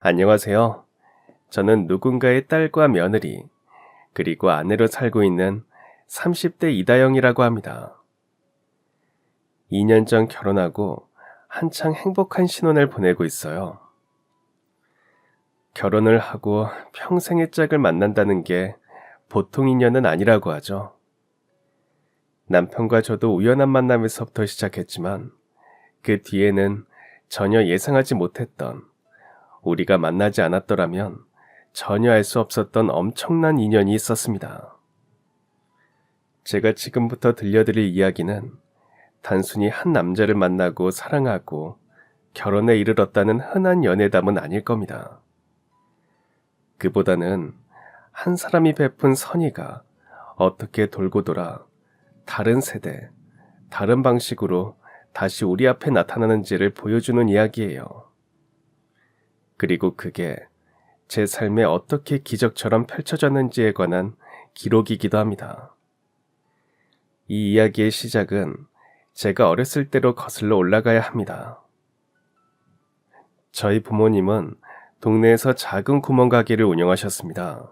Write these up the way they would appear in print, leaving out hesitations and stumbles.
안녕하세요. 저는 누군가의 딸과 며느리, 그리고 아내로 살고 있는 30대 이다영이라고 합니다. 2년 전 결혼하고 한창 행복한 신혼을 보내고 있어요. 결혼을 하고 평생의 짝을 만난다는 게 보통 인연은 아니라고 하죠. 남편과 저도 우연한 만남에서부터 시작했지만 그 뒤에는 전혀 예상하지 못했던, 우리가 만나지 않았더라면 전혀 알 수 없었던 엄청난 인연이 있었습니다. 제가 지금부터 들려드릴 이야기는 단순히 한 남자를 만나고 사랑하고 결혼에 이르렀다는 흔한 연애담은 아닐 겁니다. 그보다는 한 사람이 베푼 선의가 어떻게 돌고 돌아 다른 세대, 다른 방식으로 다시 우리 앞에 나타나는지를 보여주는 이야기예요. 그리고 그게 제 삶에 어떻게 기적처럼 펼쳐졌는지에 관한 기록이기도 합니다. 이 이야기의 시작은 제가 어렸을 때로 거슬러 올라가야 합니다. 저희 부모님은 동네에서 작은 구멍가게를 운영하셨습니다.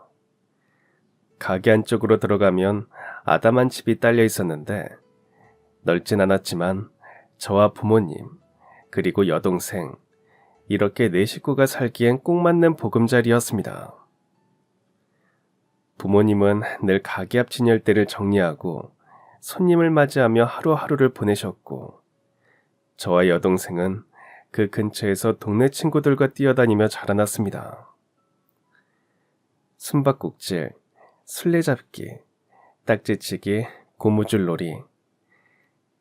가게 안쪽으로 들어가면 아담한 집이 딸려 있었는데 넓진 않았지만 저와 부모님, 그리고 여동생, 이렇게 네 식구가 살기엔 꼭 맞는 보금자리였습니다. 부모님은 늘 가게 앞 진열대를 정리하고 손님을 맞이하며 하루하루를 보내셨고, 저와 여동생은 그 근처에서 동네 친구들과 뛰어다니며 자라났습니다. 숨바꼭질, 술래잡기, 딱지치기, 고무줄놀이,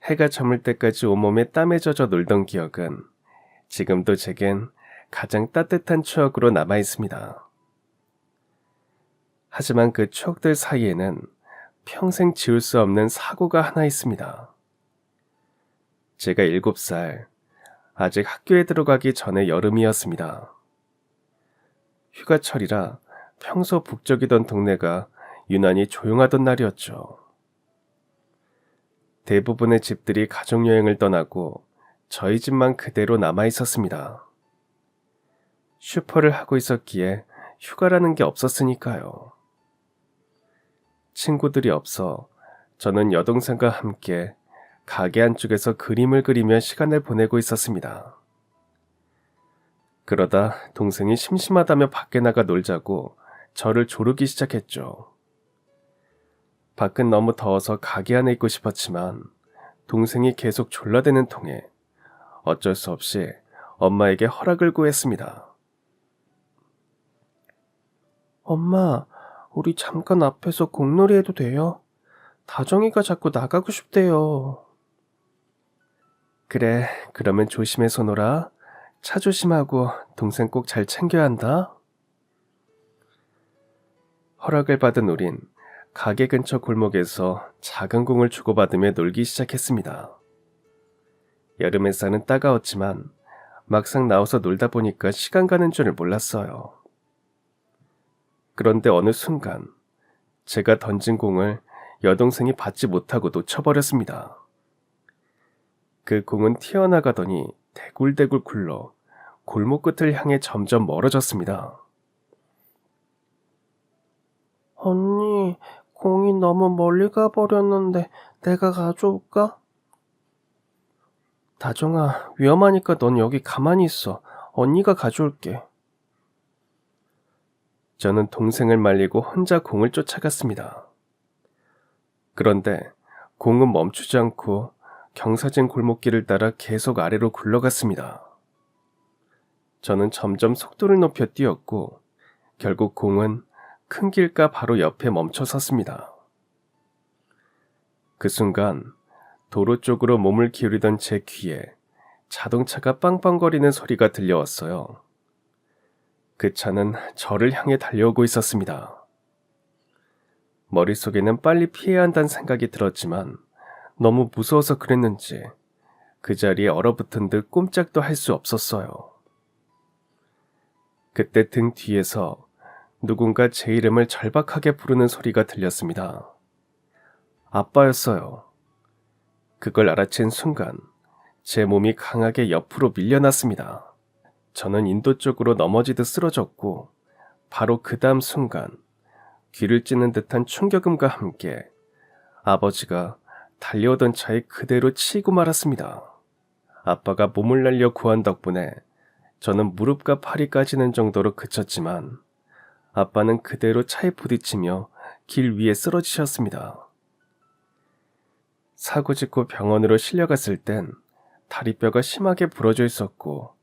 해가 저물 때까지 온몸에 땀에 젖어 놀던 기억은 지금도 제겐 가장 따뜻한 추억으로 남아 있습니다. 하지만 그 추억들 사이에는 평생 지울 수 없는 사고가 하나 있습니다. 제가 7살, 아직 학교에 들어가기 전에 여름이었습니다. 휴가철이라 평소 북적이던 동네가 유난히 조용하던 날이었죠. 대부분의 집들이 가족여행을 떠나고 저희 집만 그대로 남아 있었습니다. 슈퍼를 하고 있었기에 휴가라는 게 없었으니까요. 친구들이 없어 저는 여동생과 함께 가게 안쪽에서 그림을 그리며 시간을 보내고 있었습니다. 그러다 동생이 심심하다며 밖에 나가 놀자고 저를 조르기 시작했죠. 밖은 너무 더워서 가게 안에 있고 싶었지만 동생이 계속 졸라대는 통에 어쩔 수 없이 엄마에게 허락을 구했습니다. 엄마, 우리 잠깐 앞에서 공놀이 해도 돼요? 다정이가 자꾸 나가고 싶대요. 그래, 그러면 조심해서 놀아. 차 조심하고 동생 꼭 잘 챙겨야 한다. 허락을 받은 우린 가게 근처 골목에서 작은 공을 주고받으며 놀기 시작했습니다. 여름 햇살은 따가웠지만 막상 나와서 놀다 보니까 시간 가는 줄을 몰랐어요. 그런데 어느 순간 제가 던진 공을 여동생이 받지 못하고 놓쳐버렸습니다. 그 공은 튀어나가더니 대굴대굴 굴러 골목 끝을 향해 점점 멀어졌습니다. 언니, 공이 너무 멀리 가버렸는데 내가 가져올까? 다정아, 위험하니까 넌 여기 가만히 있어. 언니가 가져올게. 저는 동생을 말리고 혼자 공을 쫓아갔습니다. 그런데 공은 멈추지 않고 경사진 골목길을 따라 계속 아래로 굴러갔습니다. 저는 점점 속도를 높여 뛰었고 결국 공은 큰 길가 바로 옆에 멈춰 섰습니다. 그 순간 도로 쪽으로 몸을 기울이던 제 귀에 자동차가 빵빵거리는 소리가 들려왔어요. 그 차는 저를 향해 달려오고 있었습니다. 머릿속에는 빨리 피해야 한다는 생각이 들었지만 너무 무서워서 그랬는지 그 자리에 얼어붙은 듯 꼼짝도 할 수 없었어요. 그때 등 뒤에서 누군가 제 이름을 절박하게 부르는 소리가 들렸습니다. 아빠였어요. 그걸 알아챈 순간 제 몸이 강하게 옆으로 밀려났습니다. 저는 인도 쪽으로 넘어지듯 쓰러졌고 바로 그 다음 순간 귀를 찌는 듯한 충격음과 함께 아버지가 달려오던 차에 그대로 치이고 말았습니다. 아빠가 몸을 날려 구한 덕분에 저는 무릎과 팔이 까지는 정도로 그쳤지만 아빠는 그대로 차에 부딪히며 길 위에 쓰러지셨습니다. 사고 짓고 병원으로 실려갔을 땐 다리뼈가 심하게 부러져 있었고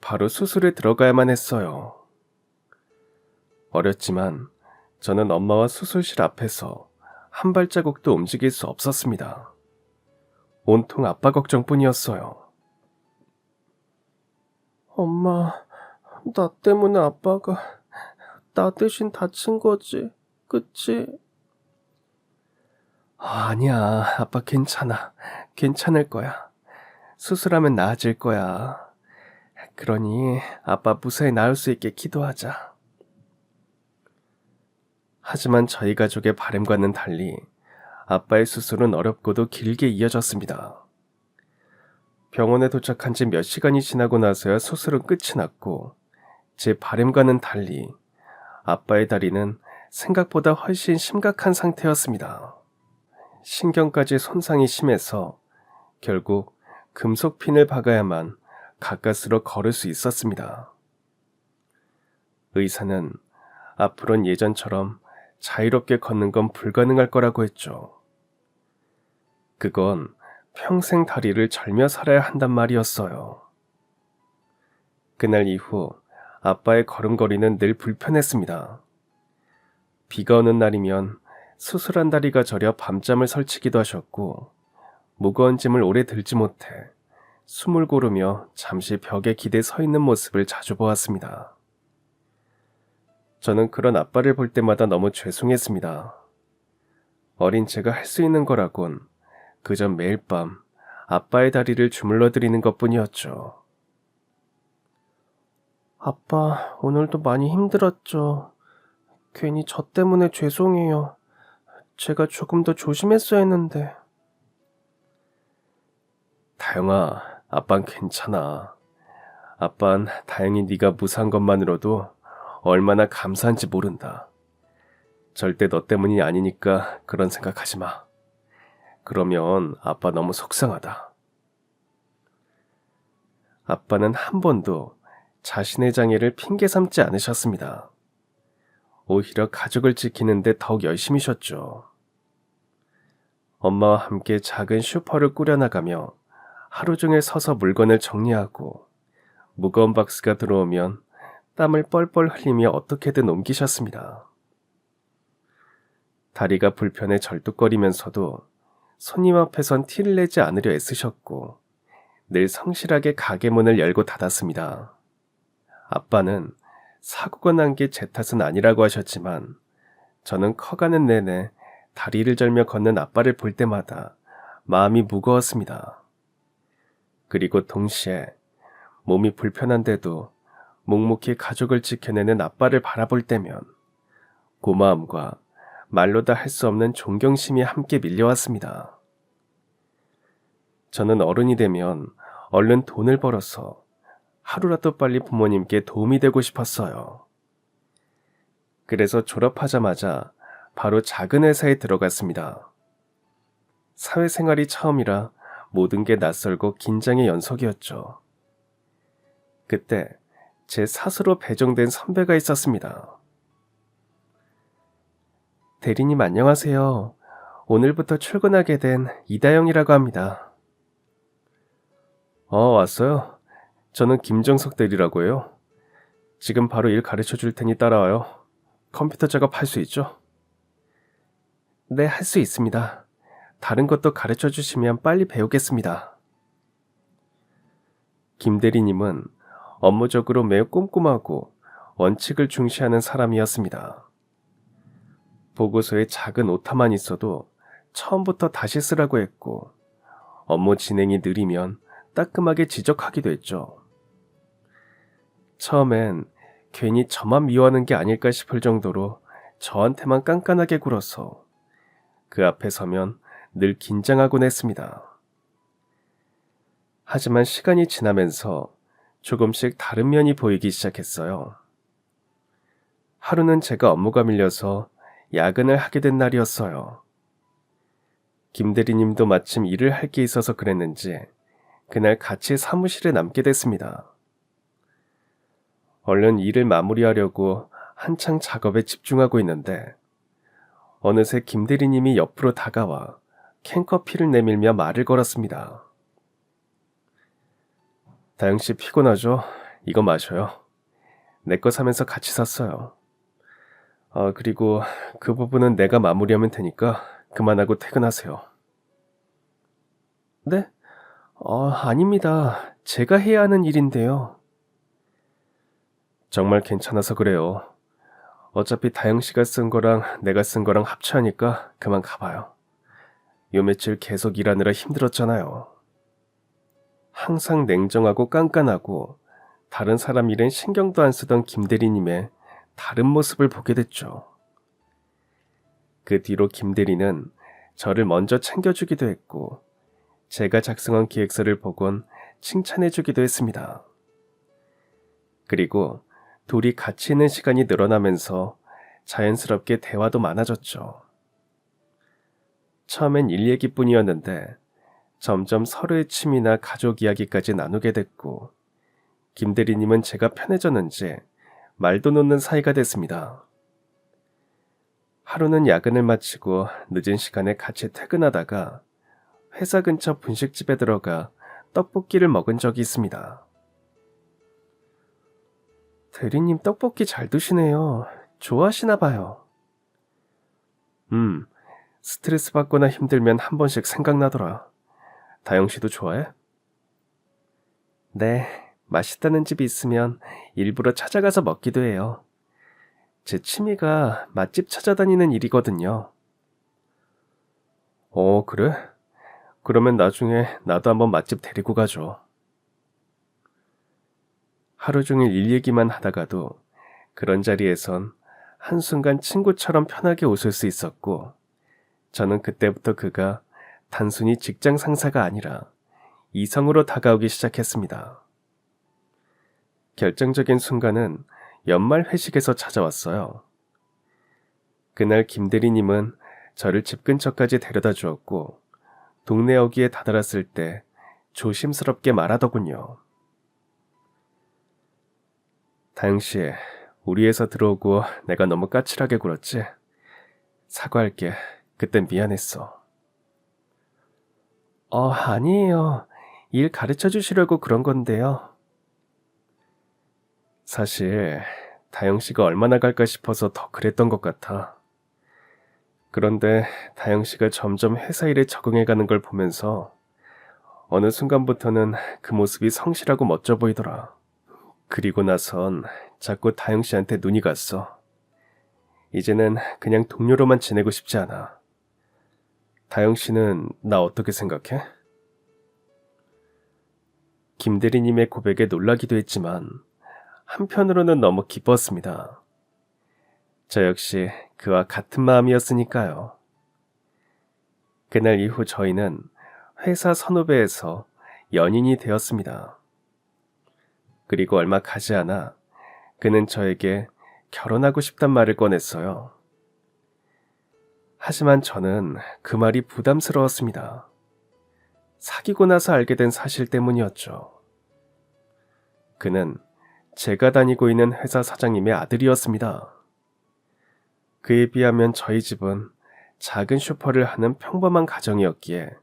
바로 수술에 들어가야만 했어요. 어렸지만 저는 엄마와 수술실 앞에서 한 발자국도 움직일 수 없었습니다. 온통 아빠 걱정뿐이었어요. 엄마, 나 때문에 아빠가 나 대신 다친 거지, 그치? 아니야, 아빠 괜찮아. 괜찮을 거야. 수술하면 나아질 거야. 그러니 아빠 무사히 나을 수 있게 기도하자. 하지만 저희 가족의 바람과는 달리 아빠의 수술은 어렵고도 길게 이어졌습니다. 병원에 도착한 지 몇 시간이 지나고 나서야 수술은 끝이 났고 제 바람과는 달리 아빠의 다리는 생각보다 훨씬 심각한 상태였습니다. 신경까지 손상이 심해서 결국 금속 핀을 박아야만 가까스로 걸을 수 있었습니다. 의사는 앞으로는 예전처럼 자유롭게 걷는 건 불가능할 거라고 했죠. 그건 평생 다리를 절며 살아야 한단 말이었어요. 그날 이후 아빠의 걸음걸이는 늘 불편했습니다. 비가 오는 날이면 수술한 다리가 저려 밤잠을 설치기도 하셨고 무거운 짐을 오래 들지 못해 숨을 고르며 잠시 벽에 기대 서 있는 모습을 자주 보았습니다. 저는 그런 아빠를 볼 때마다 너무 죄송했습니다. 어린 제가 할 수 있는 거라곤 그저 매일 밤 아빠의 다리를 주물러 드리는 것뿐이었죠. 아빠, 오늘도 많이 힘들었죠. 괜히 저 때문에 죄송해요. 제가 조금 더 조심했어야 했는데. 다영아, 아빤 괜찮아. 아빤 다행히 네가 무사한 것만으로도 얼마나 감사한지 모른다. 절대 너 때문이 아니니까 그런 생각하지 마. 그러면 아빠 너무 속상하다. 아빠는 한 번도 자신의 장애를 핑계 삼지 않으셨습니다. 오히려 가족을 지키는데 더욱 열심히셨죠. 엄마와 함께 작은 슈퍼를 꾸려나가며 하루 종일 서서 물건을 정리하고 무거운 박스가 들어오면 땀을 뻘뻘 흘리며 어떻게든 옮기셨습니다. 다리가 불편해 절뚝거리면서도 손님 앞에선 티를 내지 않으려 애쓰셨고 늘 성실하게 가게 문을 열고 닫았습니다. 아빠는 사고가 난 게 제 탓은 아니라고 하셨지만 저는 커가는 내내 다리를 절며 걷는 아빠를 볼 때마다 마음이 무거웠습니다. 그리고 동시에 몸이 불편한데도 묵묵히 가족을 지켜내는 아빠를 바라볼 때면 고마움과 말로 다 할 수 없는 존경심이 함께 밀려왔습니다. 저는 어른이 되면 얼른 돈을 벌어서 하루라도 빨리 부모님께 도움이 되고 싶었어요. 그래서 졸업하자마자 바로 작은 회사에 들어갔습니다. 사회생활이 처음이라 모든 게 낯설고 긴장의 연속이었죠. 그때 제 사수로 배정된 선배가 있었습니다. 대리님 안녕하세요. 오늘부터 출근하게 된 이다영이라고 합니다. 왔어요. 저는 김정석 대리라고 해요. 지금 바로 일 가르쳐 줄 테니 따라와요. 컴퓨터 작업할 수 있죠? 네, 할 수 있습니다. 다른 것도 가르쳐 주시면 빨리 배우겠습니다. 김 대리님은 업무적으로 매우 꼼꼼하고 원칙을 중시하는 사람이었습니다. 보고서에 작은 오타만 있어도 처음부터 다시 쓰라고 했고 업무 진행이 느리면 따끔하게 지적하기도 했죠. 처음엔 괜히 저만 미워하는 게 아닐까 싶을 정도로 저한테만 깐깐하게 굴어서 그 앞에 서면 늘 긴장하곤 했습니다. 하지만 시간이 지나면서 조금씩 다른 면이 보이기 시작했어요. 하루는 제가 업무가 밀려서 야근을 하게 된 날이었어요. 김 대리님도 마침 일을 할 게 있어서 그랬는지 그날 같이 사무실에 남게 됐습니다. 얼른 일을 마무리하려고 한창 작업에 집중하고 있는데 어느새 김 대리님이 옆으로 다가와 캔커피를 내밀며 말을 걸었습니다. 다영씨 피곤하죠? 이거 마셔요. 내 거 사면서 같이 샀어요. 그리고 그 부분은 내가 마무리하면 되니까 그만하고 퇴근하세요. 네? 아닙니다. 제가 해야 하는 일인데요. 정말 괜찮아서 그래요. 어차피 다영씨가 쓴 거랑 내가 쓴 거랑 합쳐하니까 그만 가봐요. 요 며칠 계속 일하느라 힘들었잖아요. 항상 냉정하고 깐깐하고 다른 사람 일엔 신경도 안 쓰던 김 대리님의 다른 모습을 보게 됐죠. 그 뒤로 김 대리는 저를 먼저 챙겨주기도 했고 제가 작성한 기획서를 보곤 칭찬해주기도 했습니다. 그리고 둘이 같이 있는 시간이 늘어나면서 자연스럽게 대화도 많아졌죠. 처음엔 일 얘기뿐이었는데 점점 서로의 취미나 가족 이야기까지 나누게 됐고 김 대리님은 제가 편해졌는지 말도 놓는 사이가 됐습니다. 하루는 야근을 마치고 늦은 시간에 같이 퇴근하다가 회사 근처 분식집에 들어가 떡볶이를 먹은 적이 있습니다. 대리님 떡볶이 잘 드시네요. 좋아하시나 봐요. 스트레스 받거나 힘들면 한 번씩 생각나더라. 다영씨도 좋아해? 네, 맛있다는 집이 있으면 일부러 찾아가서 먹기도 해요. 제 취미가 맛집 찾아다니는 일이거든요. 그래? 그러면 나중에 나도 한번 맛집 데리고 가줘. 하루 종일 일 얘기만 하다가도 그런 자리에선 한순간 친구처럼 편하게 웃을 수 있었고 저는 그때부터 그가 단순히 직장 상사가 아니라 이성으로 다가오기 시작했습니다. 결정적인 순간은 연말 회식에서 찾아왔어요. 그날 김 대리님은 저를 집 근처까지 데려다 주었고 동네 어귀에 다다랐을 때 조심스럽게 말하더군요. 다영씨, 우리 회사 들어오고 내가 너무 까칠하게 굴었지? 사과할게. 그땐 미안했어. 아니에요. 일 가르쳐 주시려고 그런 건데요. 사실 다영씨가 얼마나 갈까 싶어서 더 그랬던 것 같아. 그런데 다영씨가 점점 회사 일에 적응해가는 걸 보면서 어느 순간부터는 그 모습이 성실하고 멋져 보이더라. 그리고 나선 자꾸 다영씨한테 눈이 갔어. 이제는 그냥 동료로만 지내고 싶지 않아. 다영씨는 나 어떻게 생각해? 김 대리님의 고백에 놀라기도 했지만 한편으로는 너무 기뻤습니다. 저 역시 그와 같은 마음이었으니까요. 그날 이후 저희는 회사 선후배에서 연인이 되었습니다. 그리고 얼마 가지 않아 그는 저에게 결혼하고 싶단 말을 꺼냈어요. 하지만 저는 그 말이 부담스러웠습니다. 사귀고 나서 알게 된 사실 때문이었죠. 그는 제가 다니고 있는 회사 사장님의 아들이었습니다. 그에 비하면 저희 집은 작은 슈퍼를 하는 평범한 가정이었기에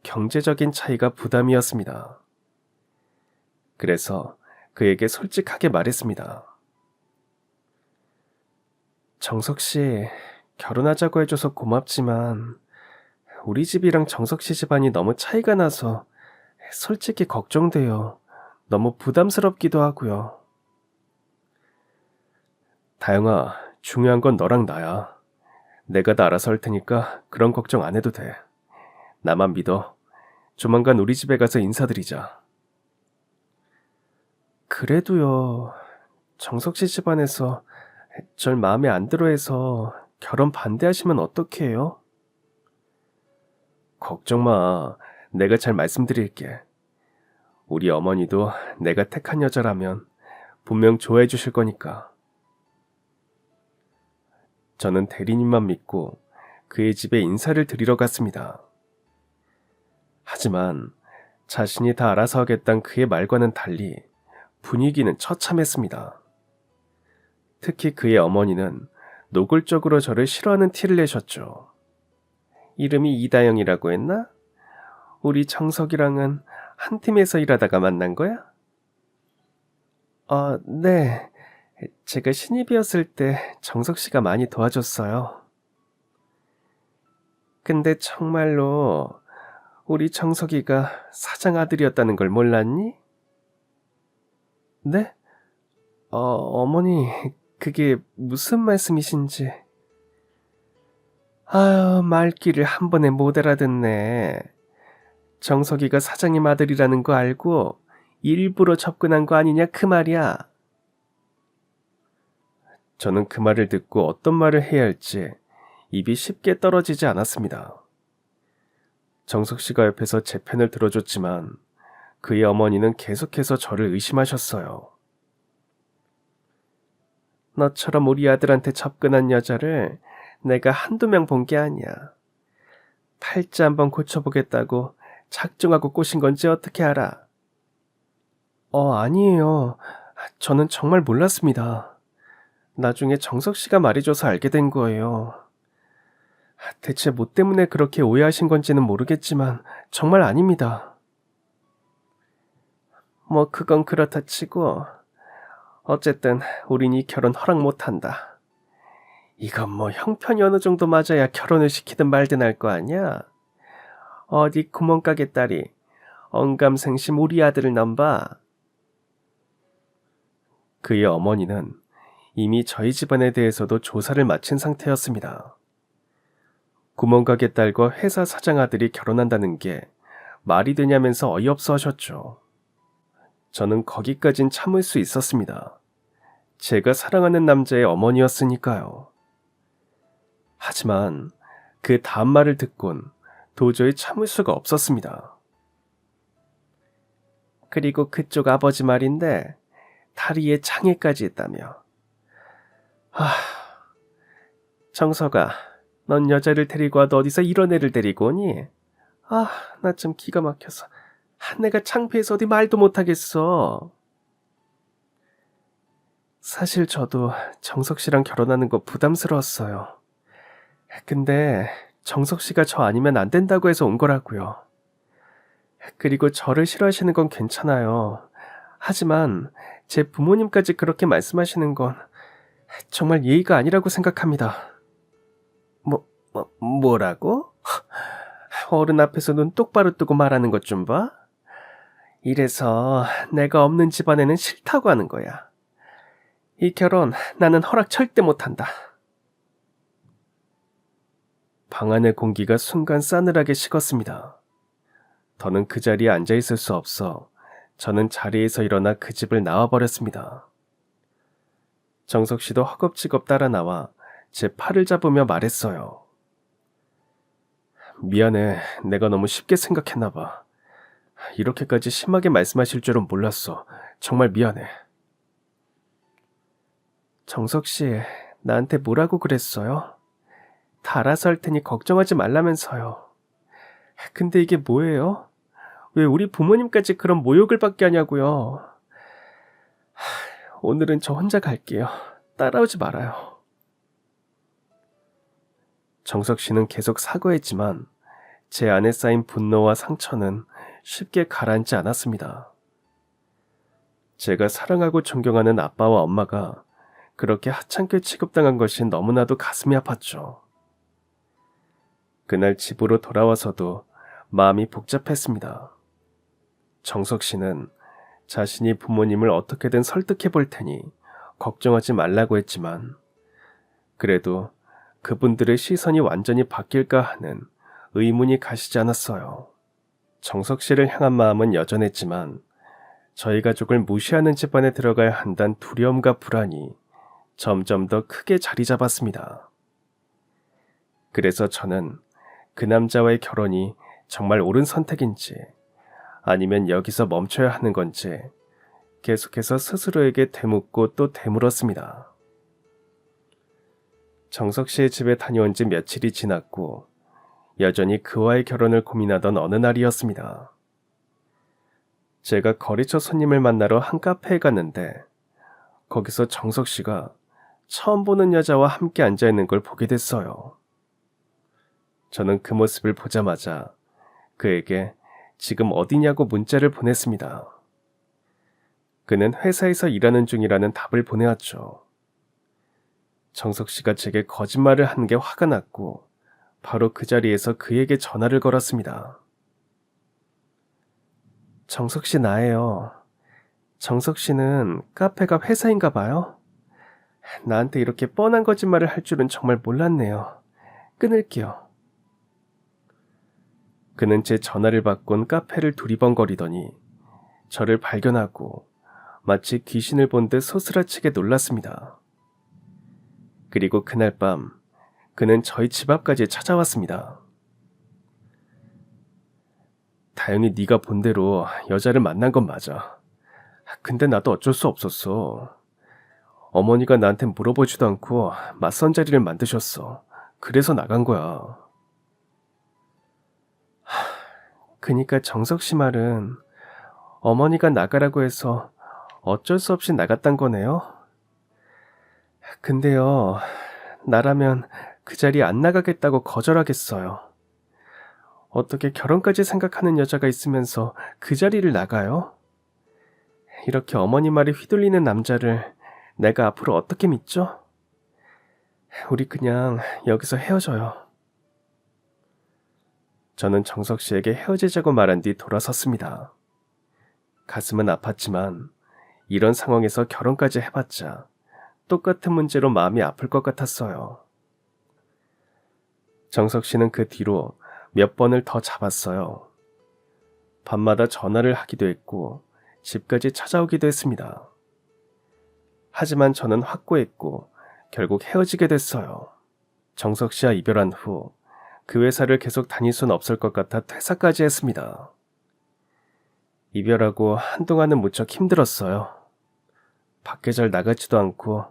경제적인 차이가 부담이었습니다. 그래서 그에게 솔직하게 말했습니다. 정석 씨, 결혼하자고 해줘서 고맙지만 우리 집이랑 정석 씨 집안이 너무 차이가 나서 솔직히 걱정돼요. 너무 부담스럽기도 하고요. 다영아, 중요한 건 너랑 나야. 내가 다 알아서 할 테니까 그런 걱정 안 해도 돼. 나만 믿어. 조만간 우리 집에 가서 인사드리자. 그래도요, 정석 씨 집안에서 절 마음에 안 들어해서 결혼 반대하시면 어떡해요? 걱정 마. 내가 잘 말씀드릴게. 우리 어머니도 내가 택한 여자라면 분명 좋아해 주실 거니까. 저는 대리님만 믿고 그의 집에 인사를 드리러 갔습니다. 하지만 자신이 다 알아서 하겠다는 그의 말과는 달리 분위기는 처참했습니다. 특히 그의 어머니는 노골적으로 저를 싫어하는 티를 내셨죠. 이름이 이다영이라고 했나? 우리 정석이랑은 한 팀에서 일하다가 만난 거야? 네. 제가 신입이었을 때 정석 씨가 많이 도와줬어요. 근데 정말로 우리 정석이가 사장 아들이었다는 걸 몰랐니? 네? 어머니, 그게 무슨 말씀이신지. 아유, 말귀를 한 번에 못 알아듣네. 정석이가 사장님 아들이라는 거 알고 일부러 접근한 거 아니냐 그 말이야. 저는 그 말을 듣고 어떤 말을 해야 할지 입이 쉽게 떨어지지 않았습니다. 정석 씨가 옆에서 제 편을 들어줬지만 그의 어머니는 계속해서 저를 의심하셨어요. 너처럼 우리 아들한테 접근한 여자를 내가 한두 명 본 게 아니야. 팔자 한번 고쳐보겠다고 작정하고 꼬신 건지 어떻게 알아? 아니에요. 저는 정말 몰랐습니다. 나중에 정석 씨가 말해줘서 알게 된 거예요. 대체 뭐 때문에 그렇게 오해하신 건지는 모르겠지만 정말 아닙니다. 뭐 그건 그렇다 치고 어쨌든 우린 이 결혼 허락 못한다. 이건 뭐 형편이 어느 정도 맞아야 결혼을 시키든 말든 할 거 아니야? 어디 구멍가게 딸이 언감생심 우리 아들을 넘봐. 그의 어머니는 이미 저희 집안에 대해서도 조사를 마친 상태였습니다. 구멍가게 딸과 회사 사장 아들이 결혼한다는 게 말이 되냐면서 어이없어 하셨죠. 저는 거기까진 참을 수 있었습니다. 제가 사랑하는 남자의 어머니였으니까요. 하지만 그 다음 말을 듣곤 도저히 참을 수가 없었습니다. 그리고 그쪽 아버지 말인데 다리에 장애까지 있다며. 정석아, 넌 여자를 데리고 와도 어디서 이런 애를 데리고 오니? 나 좀 기가 막혀서 내가 창피해서 어디 말도 못하겠어. 사실 저도 정석 씨랑 결혼하는 거 부담스러웠어요. 근데 정석 씨가 저 아니면 안 된다고 해서 온 거라고요. 그리고 저를 싫어하시는 건 괜찮아요. 하지만 제 부모님까지 그렇게 말씀하시는 건 정말 예의가 아니라고 생각합니다. 뭐라고? 어른 앞에서 눈 똑바로 뜨고 말하는 것 좀 봐. 이래서 내가 없는 집안에는 싫다고 하는 거야. 이 결혼 나는 허락 절대 못한다. 방 안의 공기가 순간 싸늘하게 식었습니다. 더는 그 자리에 앉아있을 수 없어 저는 자리에서 일어나 그 집을 나와버렸습니다. 정석 씨도 허겁지겁 따라 나와 제 팔을 잡으며 말했어요. 미안해, 내가 너무 쉽게 생각했나 봐. 이렇게까지 심하게 말씀하실 줄은 몰랐어. 정말 미안해. 정석 씨, 나한테 뭐라고 그랬어요? 다 알아서 할 테니 걱정하지 말라면서요. 근데 이게 뭐예요? 왜 우리 부모님까지 그런 모욕을 받게 하냐고요. 오늘은 저 혼자 갈게요. 따라오지 말아요. 정석 씨는 계속 사과했지만 제 안에 쌓인 분노와 상처는 쉽게 가라앉지 않았습니다. 제가 사랑하고 존경하는 아빠와 엄마가 그렇게 하찮게 취급당한 것이 너무나도 가슴이 아팠죠. 그날 집으로 돌아와서도 마음이 복잡했습니다. 정석 씨는 자신이 부모님을 어떻게든 설득해 볼 테니 걱정하지 말라고 했지만 그래도 그분들의 시선이 완전히 바뀔까 하는 의문이 가시지 않았어요. 정석 씨를 향한 마음은 여전했지만 저희 가족을 무시하는 집안에 들어가야 한다는 두려움과 불안이 점점 더 크게 자리 잡았습니다. 그래서 저는 그 남자와의 결혼이 정말 옳은 선택인지 아니면 여기서 멈춰야 하는 건지 계속해서 스스로에게 되묻고 또 되물었습니다. 정석 씨의 집에 다녀온 지 며칠이 지났고 여전히 그와의 결혼을 고민하던 어느 날이었습니다. 제가 거래처 손님을 만나러 한 카페에 갔는데 거기서 정석 씨가 처음 보는 여자와 함께 앉아있는 걸 보게 됐어요. 저는 그 모습을 보자마자 그에게 지금 어디냐고 문자를 보냈습니다. 그는 회사에서 일하는 중이라는 답을 보내왔죠. 정석 씨가 제게 거짓말을 한 게 화가 났고 바로 그 자리에서 그에게 전화를 걸었습니다. 정석 씨 나예요. 정석 씨는 카페가 회사인가 봐요? 나한테 이렇게 뻔한 거짓말을 할 줄은 정말 몰랐네요. 끊을게요. 그는 제 전화를 받곤 카페를 두리번거리더니 저를 발견하고 마치 귀신을 본 듯 소스라치게 놀랐습니다. 그리고 그날 밤 그는 저희 집 앞까지 찾아왔습니다. 다행히 네가 본 대로 여자를 만난 건 맞아. 근데 나도 어쩔 수 없었어. 어머니가 나한테 물어보지도 않고 맞선 자리를 만드셨어. 그래서 나간 거야. 그니까 정석 씨 말은 어머니가 나가라고 해서 어쩔 수 없이 나갔단 거네요? 근데요, 나라면 그 자리에 안 나가겠다고 거절하겠어요. 어떻게 결혼까지 생각하는 여자가 있으면서 그 자리를 나가요? 이렇게 어머니 말에 휘둘리는 남자를 내가 앞으로 어떻게 믿죠? 우리 그냥 여기서 헤어져요. 저는 정석 씨에게 헤어지자고 말한 뒤 돌아섰습니다. 가슴은 아팠지만 이런 상황에서 결혼까지 해봤자 똑같은 문제로 마음이 아플 것 같았어요. 정석 씨는 그 뒤로 몇 번을 더 잡았어요. 밤마다 전화를 하기도 했고 집까지 찾아오기도 했습니다. 하지만 저는 확고했고 결국 헤어지게 됐어요. 정석 씨와 이별한 후 그 회사를 계속 다닐 순 없을 것 같아 퇴사까지 했습니다. 이별하고 한동안은 무척 힘들었어요. 밖에 잘 나가지도 않고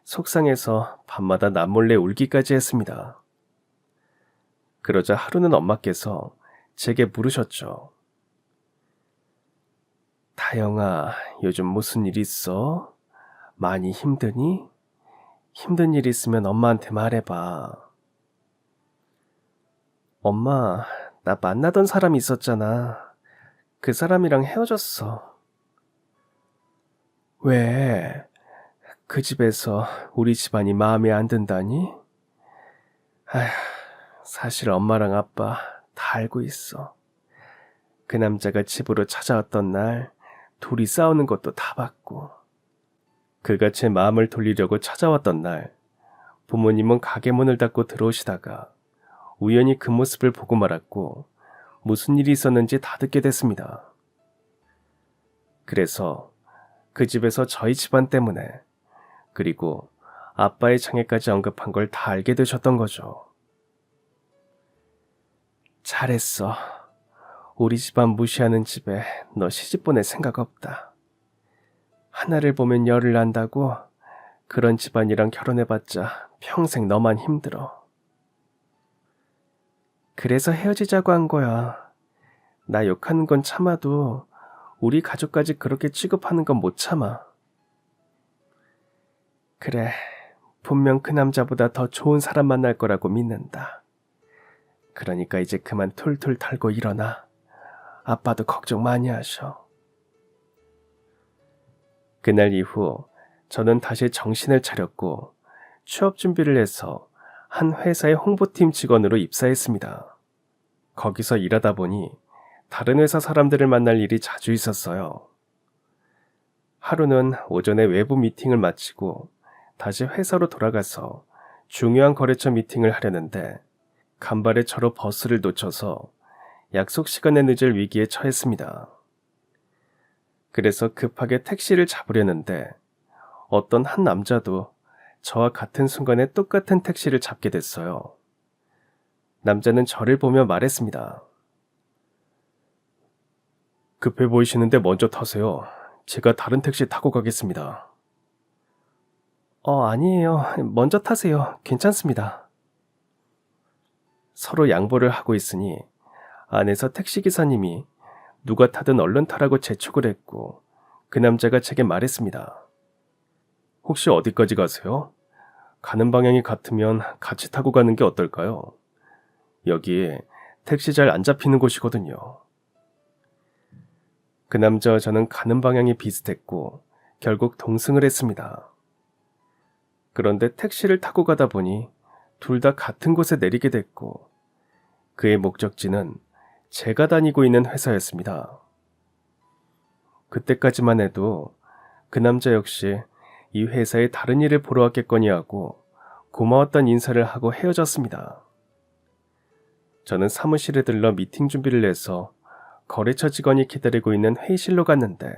속상해서 밤마다 남몰래 울기까지 했습니다. 그러자 하루는 엄마께서 제게 물으셨죠. 다영아, 요즘 무슨 일 있어? 많이 힘드니? 힘든 일 있으면 엄마한테 말해봐. 엄마, 나 만나던 사람이 있었잖아. 그 사람이랑 헤어졌어. 왜? 그 집에서 우리 집안이 마음에 안 든다니? 아휴, 사실 엄마랑 아빠 다 알고 있어. 그 남자가 집으로 찾아왔던 날 둘이 싸우는 것도 다 봤고. 그가 제 마음을 돌리려고 찾아왔던 날 부모님은 가게 문을 닫고 들어오시다가 우연히 그 모습을 보고 말았고 무슨 일이 있었는지 다 듣게 됐습니다. 그래서 그 집에서 저희 집안 때문에 그리고 아빠의 장애까지 언급한 걸 다 알게 되셨던 거죠. 잘했어. 우리 집안 무시하는 집에 너 시집 보낼 생각 없다. 하나를 보면 열을 난다고 그런 집안이랑 결혼해봤자 평생 너만 힘들어. 그래서 헤어지자고 한 거야. 나 욕하는 건 참아도 우리 가족까지 그렇게 취급하는 건 못 참아. 그래, 분명 그 남자보다 더 좋은 사람 만날 거라고 믿는다. 그러니까 이제 그만 툴툴 털고 일어나. 아빠도 걱정 많이 하셔. 그날 이후 저는 다시 정신을 차렸고 취업 준비를 해서 한 회사의 홍보팀 직원으로 입사했습니다. 거기서 일하다 보니 다른 회사 사람들을 만날 일이 자주 있었어요. 하루는 오전에 외부 미팅을 마치고 다시 회사로 돌아가서 중요한 거래처 미팅을 하려는데 간발의 저로 버스를 놓쳐서 약속 시간에 늦을 위기에 처했습니다. 그래서 급하게 택시를 잡으려는데 어떤 한 남자도 저와 같은 순간에 똑같은 택시를 잡게 됐어요. 남자는 저를 보며 말했습니다. 급해 보이시는데 먼저 타세요. 제가 다른 택시 타고 가겠습니다. 아니에요. 먼저 타세요. 괜찮습니다. 서로 양보를 하고 있으니 안에서 택시기사님이 누가 타든 얼른 타라고 재촉을 했고 그 남자가 제게 말했습니다. 혹시 어디까지 가세요? 가는 방향이 같으면 같이 타고 가는 게 어떨까요? 여기 택시 잘 안 잡히는 곳이거든요. 그 남자와 저는 가는 방향이 비슷했고 결국 동승을 했습니다. 그런데 택시를 타고 가다 보니 둘 다 같은 곳에 내리게 됐고 그의 목적지는 제가 다니고 있는 회사였습니다. 그때까지만 해도 그 남자 역시 이 회사에 다른 일을 보러 왔겠거니 하고 고마웠던 인사를 하고 헤어졌습니다. 저는 사무실에 들러 미팅 준비를 해서 거래처 직원이 기다리고 있는 회의실로 갔는데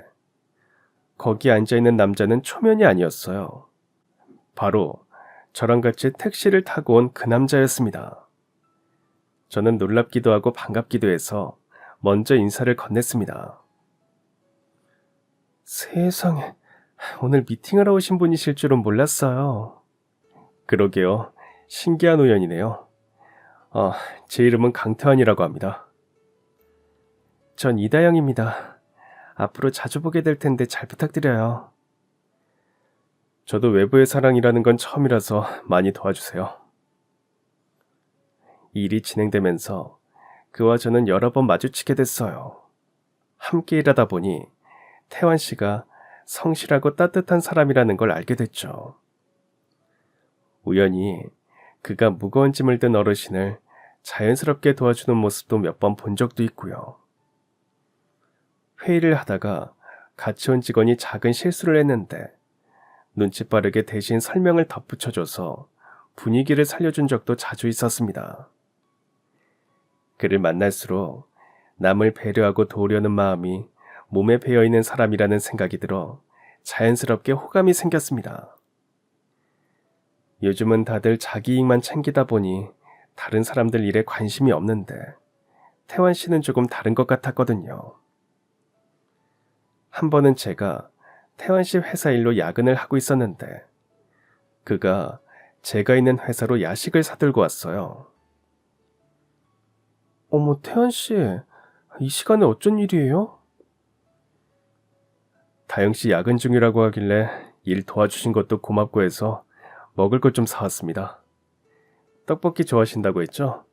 거기 앉아있는 남자는 초면이 아니었어요. 바로 저랑 같이 택시를 타고 온 그 남자였습니다. 저는 놀랍기도 하고 반갑기도 해서 먼저 인사를 건넸습니다. 세상에, 오늘 미팅하러 오신 분이실 줄은 몰랐어요. 그러게요. 신기한 우연이네요. 제 이름은 강태환이라고 합니다. 전 이다영입니다. 앞으로 자주 보게 될 텐데 잘 부탁드려요. 저도 외부의 사랑이라는 건 처음이라서 많이 도와주세요. 일이 진행되면서 그와 저는 여러 번 마주치게 됐어요. 함께 일하다 보니 태환 씨가 성실하고 따뜻한 사람이라는 걸 알게 됐죠. 우연히 그가 무거운 짐을 든 어르신을 자연스럽게 도와주는 모습도 몇 번 본 적도 있고요. 회의를 하다가 같이 온 직원이 작은 실수를 했는데 눈치 빠르게 대신 설명을 덧붙여줘서 분위기를 살려준 적도 자주 있었습니다. 그를 만날수록 남을 배려하고 도우려는 마음이 몸에 배어있는 사람이라는 생각이 들어 자연스럽게 호감이 생겼습니다. 요즘은 다들 자기 이익만 챙기다 보니 다른 사람들 일에 관심이 없는데 태환 씨는 조금 다른 것 같았거든요. 한 번은 제가 태환 씨 회사 일로 야근을 하고 있었는데 그가 제가 있는 회사로 야식을 사들고 왔어요. 어머, 태환 씨, 이 시간에 어쩐 일이에요? 다영 씨 야근 중이라고 하길래 일 도와주신 것도 고맙고 해서 먹을 것 좀 사왔습니다. 떡볶이 좋아하신다고 했죠?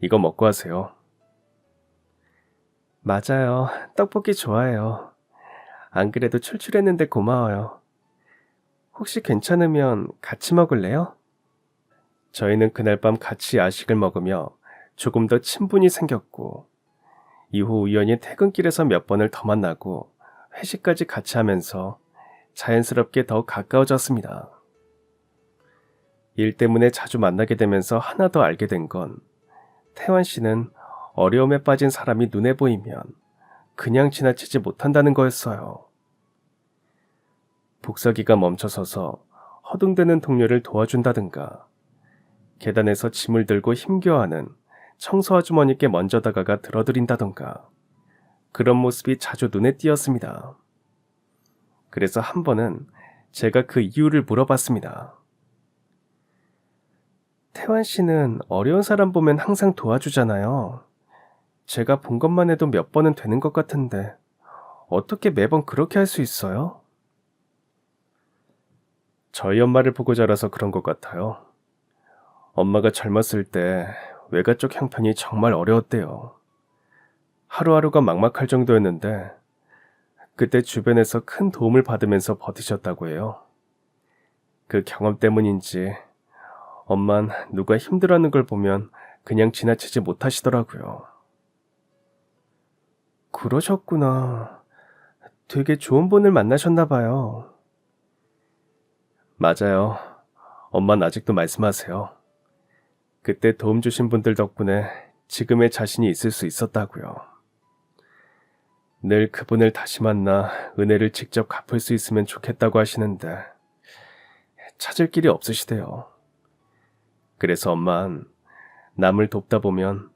이거 먹고 하세요. 맞아요. 떡볶이 좋아해요. 안 그래도 출출했는데 고마워요. 혹시 괜찮으면 같이 먹을래요? 저희는 그날 밤 같이 야식을 먹으며 조금 더 친분이 생겼고 이후 우연히 퇴근길에서 몇 번을 더 만나고 회식까지 같이 하면서 자연스럽게 더 가까워졌습니다. 일 때문에 자주 만나게 되면서 하나 더 알게 된 건 태환 씨는 어려움에 빠진 사람이 눈에 보이면 그냥 지나치지 못한다는 거였어요. 복사기가 멈춰서서 허둥대는 동료를 도와준다든가 계단에서 짐을 들고 힘겨워하는 청소 아주머니께 먼저 다가가 들어드린다던가 그런 모습이 자주 눈에 띄었습니다. 그래서 한 번은 제가 그 이유를 물어봤습니다. 태환 씨는 어려운 사람 보면 항상 도와주잖아요. 제가 본 것만 해도 몇 번은 되는 것 같은데 어떻게 매번 그렇게 할 수 있어요? 저희 엄마를 보고 자라서 그런 것 같아요. 엄마가 젊었을 때 외가 쪽 형편이 정말 어려웠대요. 하루하루가 막막할 정도였는데 그때 주변에서 큰 도움을 받으면서 버티셨다고 해요. 그 경험 때문인지 엄만 누가 힘들어하는 걸 보면 그냥 지나치지 못하시더라고요. 그러셨구나. 되게 좋은 분을 만나셨나 봐요. 맞아요. 엄만 아직도 말씀하세요. 그때 도움 주신 분들 덕분에 지금의 자신이 있을 수 있었다고요. 늘 그분을 다시 만나 은혜를 직접 갚을 수 있으면 좋겠다고 하시는데 찾을 길이 없으시대요. 그래서 엄만 남을 돕다 보면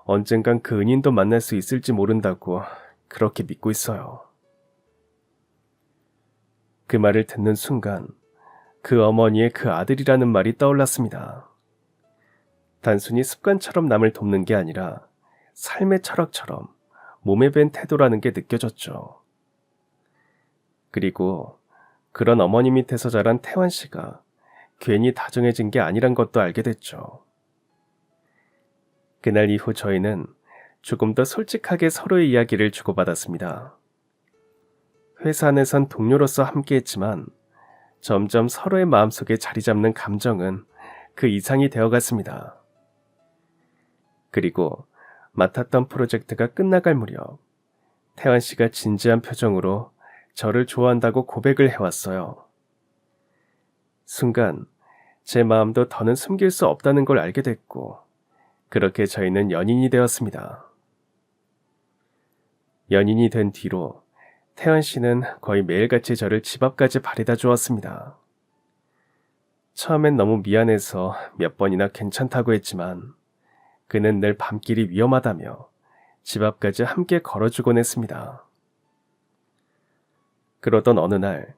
언젠간 그 은인도 만날 수 있을지 모른다고 그렇게 믿고 있어요. 그 말을 듣는 순간 그 어머니의 그 아들이라는 말이 떠올랐습니다. 단순히 습관처럼 남을 돕는 게 아니라 삶의 철학처럼 몸에 밴 태도라는 게 느껴졌죠. 그리고 그런 어머니 밑에서 자란 태환 씨가 괜히 다정해진 게 아니란 것도 알게 됐죠. 그날 이후 저희는 조금 더 솔직하게 서로의 이야기를 주고받았습니다. 회사 안에선 동료로서 함께했지만 점점 서로의 마음속에 자리 잡는 감정은 그 이상이 되어갔습니다. 그리고 맡았던 프로젝트가 끝나갈 무렵 태환 씨가 진지한 표정으로 저를 좋아한다고 고백을 해왔어요. 순간 제 마음도 더는 숨길 수 없다는 걸 알게 됐고 그렇게 저희는 연인이 되었습니다. 연인이 된 뒤로 태환 씨는 거의 매일같이 저를 집 앞까지 바래다 주었습니다. 처음엔 너무 미안해서 몇 번이나 괜찮다고 했지만 그는 늘 밤길이 위험하다며 집 앞까지 함께 걸어주곤 했습니다. 그러던 어느 날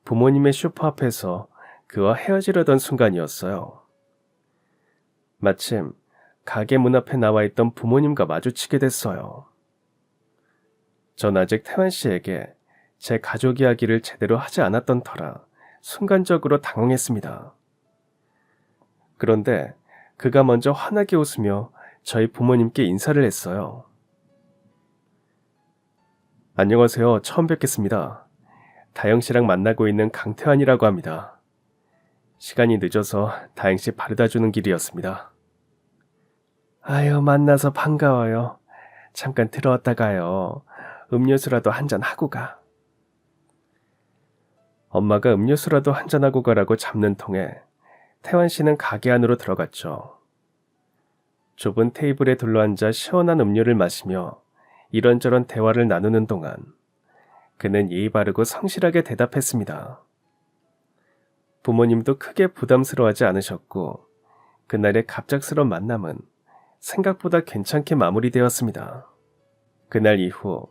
부모님의 슈퍼 앞에서 그와 헤어지려던 순간이었어요. 마침 가게 문 앞에 나와 있던 부모님과 마주치게 됐어요. 전 아직 태환 씨에게 제 가족 이야기를 제대로 하지 않았던 터라 순간적으로 당황했습니다. 그런데 그가 먼저 환하게 웃으며 저희 부모님께 인사를 했어요. 안녕하세요. 처음 뵙겠습니다. 다영 씨랑 만나고 있는 강태환이라고 합니다. 시간이 늦어서 다영 씨 바래다 주는 길이었습니다. 아유, 만나서 반가워요. 잠깐 들어왔다 가요. 음료수라도 한잔 하고 가. 엄마가 음료수라도 한잔하고 가라고 잡는 통에 태환 씨는 가게 안으로 들어갔죠. 좁은 테이블에 둘러앉아 시원한 음료를 마시며 이런저런 대화를 나누는 동안 그는 예의 바르고 성실하게 대답했습니다. 부모님도 크게 부담스러워하지 않으셨고 그날의 갑작스러운 만남은 생각보다 괜찮게 마무리되었습니다. 그날 이후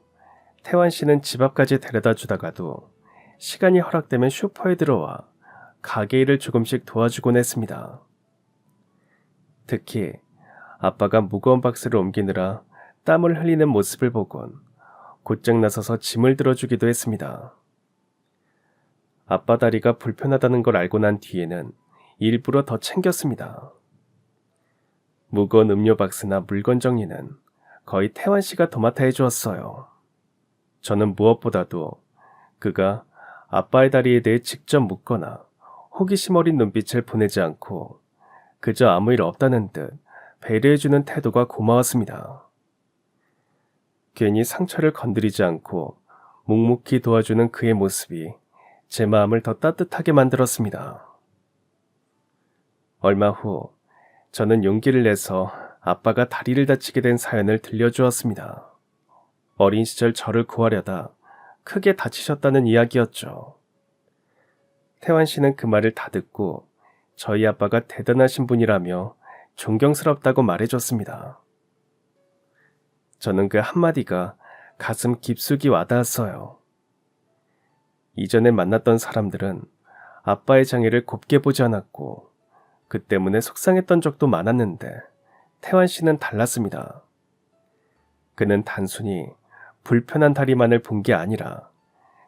태환 씨는 집 앞까지 데려다 주다가도 시간이 허락되면 슈퍼에 들어와 가게 일을 조금씩 도와주곤 했습니다. 특히 아빠가 무거운 박스를 옮기느라 땀을 흘리는 모습을 보곤 곧장 나서서 짐을 들어주기도 했습니다. 아빠 다리가 불편하다는 걸 알고 난 뒤에는 일부러 더 챙겼습니다. 무거운 음료 박스나 물건 정리는 거의 태환 씨가 도맡아 해주었어요. 저는 무엇보다도 그가 아빠의 다리에 대해 직접 묻거나 호기심 어린 눈빛을 보내지 않고 그저 아무 일 없다는 듯 배려해주는 태도가 고마웠습니다. 괜히 상처를 건드리지 않고 묵묵히 도와주는 그의 모습이 제 마음을 더 따뜻하게 만들었습니다. 얼마 후 저는 용기를 내서 아빠가 다리를 다치게 된 사연을 들려주었습니다. 어린 시절 저를 구하려다 크게 다치셨다는 이야기였죠. 태환 씨는 그 말을 다 듣고 저희 아빠가 대단하신 분이라며 존경스럽다고 말해줬습니다. 저는 그 한마디가 가슴 깊숙이 와닿았어요. 이전에 만났던 사람들은 아빠의 장애를 곱게 보지 않았고 그 때문에 속상했던 적도 많았는데 태환 씨는 달랐습니다. 그는 단순히 불편한 다리만을 본 게 아니라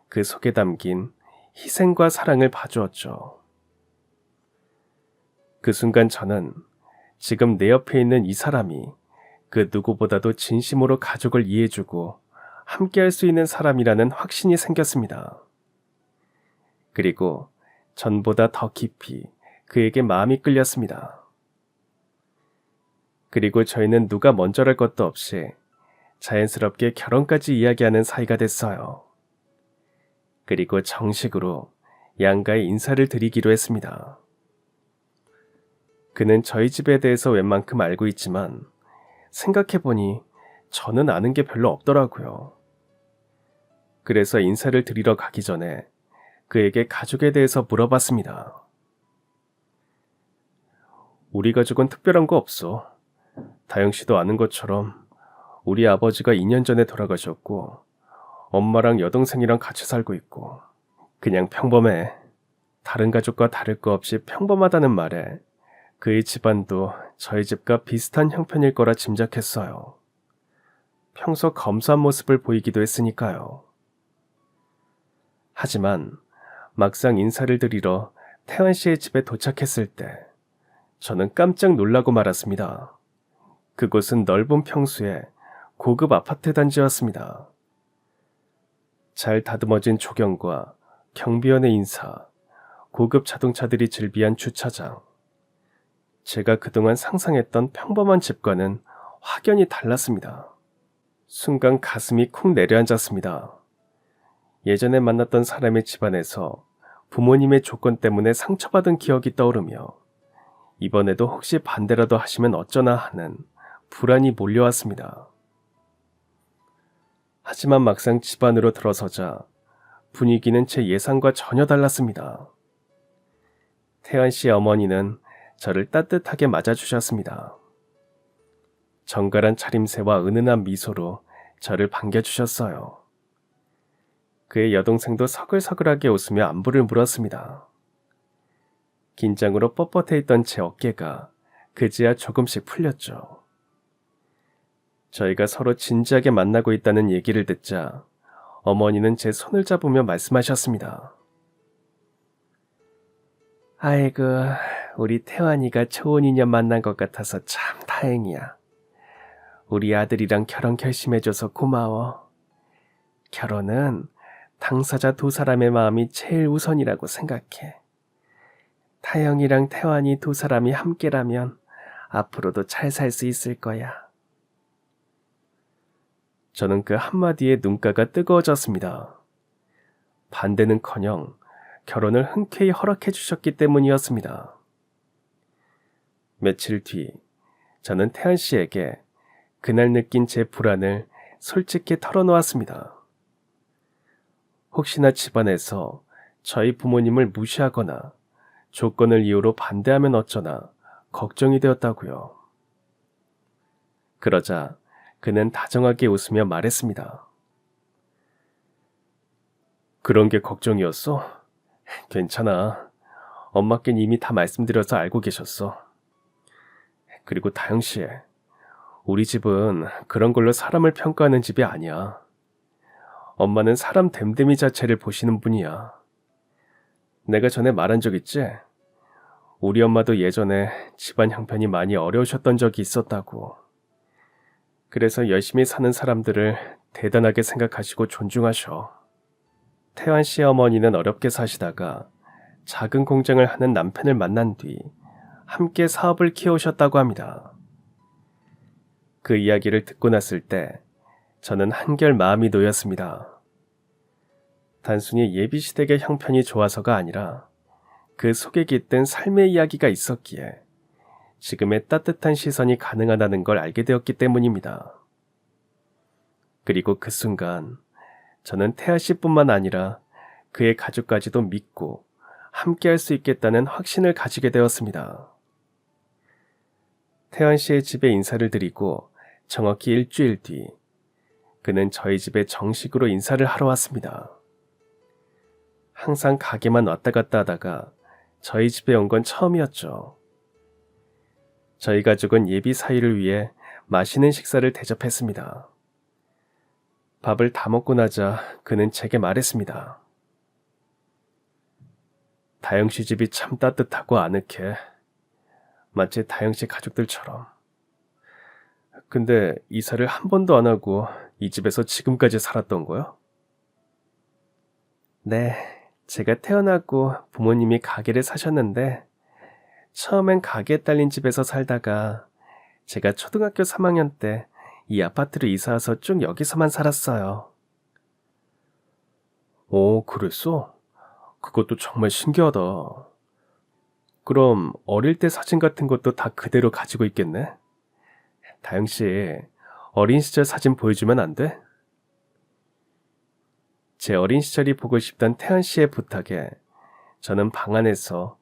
그 속에 담긴 희생과 사랑을 봐주었죠. 그 순간 저는 지금 내 옆에 있는 이 사람이 그 누구보다도 진심으로 가족을 이해해주고 함께할 수 있는 사람이라는 확신이 생겼습니다. 그리고 전보다 더 깊이 그에게 마음이 끌렸습니다. 그리고 저희는 누가 먼저랄 것도 없이 자연스럽게 결혼까지 이야기하는 사이가 됐어요. 그리고 정식으로 양가에 인사를 드리기로 했습니다. 그는 저희 집에 대해서 웬만큼 알고 있지만 생각해보니 저는 아는 게 별로 없더라고요. 그래서 인사를 드리러 가기 전에 그에게 가족에 대해서 물어봤습니다. 우리 가족은 특별한 거 없어. 다영 씨도 아는 것처럼 우리 아버지가 2년 전에 돌아가셨고 엄마랑 여동생이랑 같이 살고 있고 그냥 평범해. 다른 가족과 다를 거 없이 평범하다는 말에 그의 집안도 저희 집과 비슷한 형편일 거라 짐작했어요. 평소 검소한 모습을 보이기도 했으니까요. 하지만 막상 인사를 드리러 태환 씨의 집에 도착했을 때 저는 깜짝 놀라고 말았습니다. 그곳은 넓은 평수의 고급 아파트 단지였습니다. 잘 다듬어진 조경과 경비원의 인사, 고급 자동차들이 즐비한 주차장. 제가 그동안 상상했던 평범한 집과는 확연히 달랐습니다. 순간 가슴이 쿵 내려앉았습니다. 예전에 만났던 사람의 집안에서 부모님의 조건 때문에 상처받은 기억이 떠오르며 이번에도 혹시 반대라도 하시면 어쩌나 하는 불안이 몰려왔습니다. 하지만 막상 집 안으로 들어서자 분위기는 제 예상과 전혀 달랐습니다. 태환 씨의 어머니는 저를 따뜻하게 맞아주셨습니다. 정갈한 차림새와 은은한 미소로 저를 반겨주셨어요. 그의 여동생도 서글서글하게 웃으며 안부를 물었습니다. 긴장으로 뻣뻣해 있던 제 어깨가 그제야 조금씩 풀렸죠. 저희가 서로 진지하게 만나고 있다는 얘기를 듣자 어머니는 제 손을 잡으며 말씀하셨습니다. 아이고, 우리 태환이가 좋은 인연 만난 것 같아서 참 다행이야. 우리 아들이랑 결혼 결심해줘서 고마워. 결혼은 당사자 두 사람의 마음이 제일 우선이라고 생각해. 타영이랑 태환이 두 사람이 함께라면 앞으로도 잘 살 수 있을 거야. 저는 그 한마디에 눈가가 뜨거워졌습니다. 반대는커녕 결혼을 흔쾌히 허락해 주셨기 때문이었습니다. 며칠 뒤 저는 태환 씨에게 그날 느낀 제 불안을 솔직히 털어놓았습니다. 혹시나 집안에서 저희 부모님을 무시하거나 조건을 이유로 반대하면 어쩌나 걱정이 되었다고요. 그러자 그는 다정하게 웃으며 말했습니다. 그런 게 걱정이었어? 괜찮아. 엄마께는 이미 다 말씀드려서 알고 계셨어. 그리고 다영씨, 우리 집은 그런 걸로 사람을 평가하는 집이 아니야. 엄마는 사람 됨됨이 자체를 보시는 분이야. 내가 전에 말한 적 있지? 우리 엄마도 예전에 집안 형편이 많이 어려우셨던 적이 있었다고. 그래서 열심히 사는 사람들을 대단하게 생각하시고 존중하셔. 태환 씨의 어머니는 어렵게 사시다가 작은 공장을 하는 남편을 만난 뒤 함께 사업을 키워오셨다고 합니다. 그 이야기를 듣고 났을 때 저는 한결 마음이 놓였습니다. 단순히 예비시댁의 형편이 좋아서가 아니라 그 속에 깃든 삶의 이야기가 있었기에 지금의 따뜻한 시선이 가능하다는 걸 알게 되었기 때문입니다. 그리고 그 순간 저는 태아 씨뿐만 아니라 그의 가족까지도 믿고 함께할 수 있겠다는 확신을 가지게 되었습니다. 태환 씨의 집에 인사를 드리고 정확히 일주일 뒤 그는 저희 집에 정식으로 인사를 하러 왔습니다. 항상 가게만 왔다 갔다 하다가 저희 집에 온 건 처음이었죠. 저희 가족은 예비 사위를 위해 맛있는 식사를 대접했습니다. 밥을 다 먹고 나자 그는 제게 말했습니다. 다영씨 집이 참 따뜻하고 아늑해. 마치 다영씨 가족들처럼. 근데 이사를 한 번도 안 하고 이 집에서 지금까지 살았던 거야? 네, 제가 태어나고 부모님이 가게를 사셨는데 처음엔 가게에 딸린 집에서 살다가 제가 초등학교 3학년 때 이 아파트로 이사와서 쭉 여기서만 살았어요. 오, 그랬어? 그것도 정말 신기하다. 그럼 어릴 때 사진 같은 것도 다 그대로 가지고 있겠네? 다영씨, 어린 시절 사진 보여주면 안 돼? 제 어린 시절이 보고 싶던 태연 씨의 부탁에 저는 방 안에서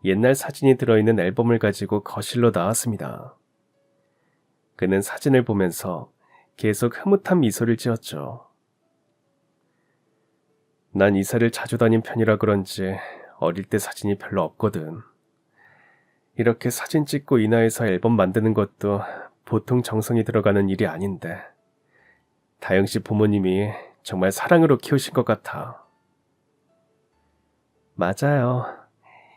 옛날 사진이 들어있는 앨범을 가지고 거실로 나왔습니다. 그는 사진을 보면서 계속 흐뭇한 미소를 지었죠. 난 이사를 자주 다닌 편이라 그런지 어릴 때 사진이 별로 없거든. 이렇게 사진 찍고 인화해서 앨범 만드는 것도 보통 정성이 들어가는 일이 아닌데 다영 씨 부모님이 정말 사랑으로 키우신 것 같아. 맞아요.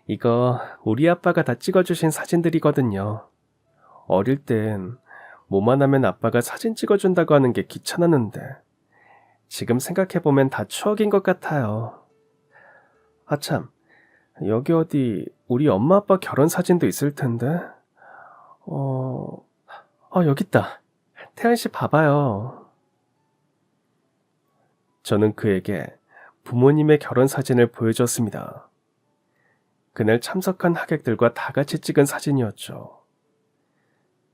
이거 우리 아빠가 다 찍어주신 사진들이거든요. 어릴 땐 뭐만 하면 아빠가 사진 찍어준다고 하는 게 귀찮았는데 지금 생각해보면 다 추억인 것 같아요. 아참, 여기 어디 우리 엄마 아빠 결혼 사진도 있을 텐데. 여기 있다. 태연 씨 봐봐요. 저는 그에게 부모님의 결혼 사진을 보여줬습니다. 그날 참석한 하객들과 다 같이 찍은 사진이었죠.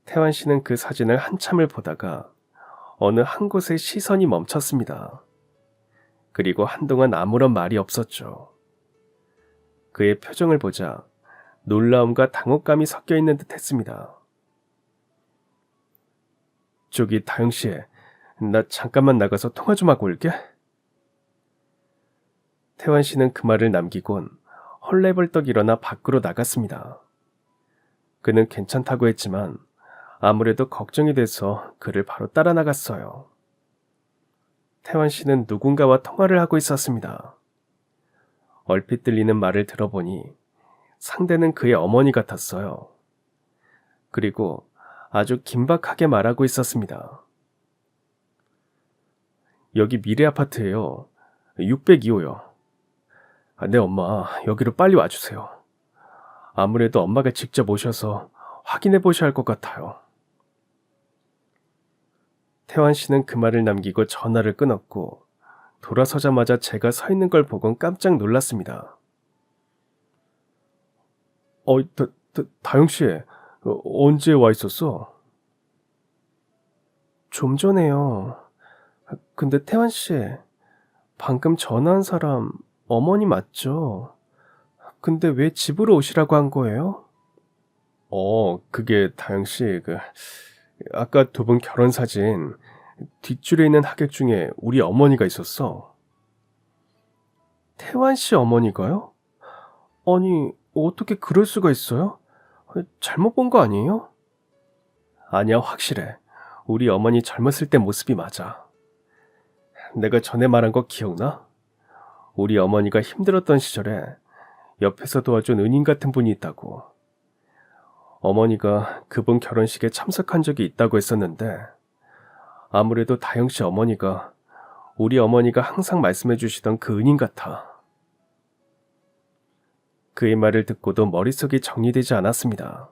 태환 씨는 그 사진을 한참을 보다가 어느 한 곳에 시선이 멈췄습니다. 그리고 한동안 아무런 말이 없었죠. 그의 표정을 보자 놀라움과 당혹감이 섞여 있는 듯 했습니다. 저기 다영 씨, 나 잠깐만 나가서 통화 좀 하고 올게. 태환 씨는 그 말을 남기곤 헐레벌떡 일어나 밖으로 나갔습니다. 그는 괜찮다고 했지만 아무래도 걱정이 돼서 그를 바로 따라 나갔어요. 태환 씨는 누군가와 통화를 하고 있었습니다. 얼핏 들리는 말을 들어보니 상대는 그의 어머니 같았어요. 그리고 아주 긴박하게 말하고 있었습니다. 여기 미래 아파트예요. 602호요. 네, 엄마, 여기로 빨리 와주세요. 아무래도 엄마가 직접 오셔서 확인해 보셔야 할 것 같아요. 태환 씨는 그 말을 남기고 전화를 끊었고 돌아서자마자 제가 서 있는 걸 보곤 깜짝 놀랐습니다. 다영 씨, 언제 와 있었어? 좀 전에요. 근데 태환 씨, 방금 전화한 사람 어머니 맞죠? 근데 왜 집으로 오시라고 한 거예요? 그게 다영 씨, 아까 두 분 결혼 사진 뒷줄에 있는 하객 중에 우리 어머니가 있었어. 태환 씨 어머니가요? 아니, 어떻게 그럴 수가 있어요? 잘못 본 거 아니에요? 아니야, 확실해. 우리 어머니 젊었을 때 모습이 맞아. 내가 전에 말한 거 기억나? 우리 어머니가 힘들었던 시절에 옆에서 도와준 은인 같은 분이 있다고. 어머니가 그분 결혼식에 참석한 적이 있다고 했었는데 아무래도 다영 씨 어머니가 우리 어머니가 항상 말씀해 주시던 그 은인 같아. 그의 말을 듣고도 머릿속이 정리되지 않았습니다.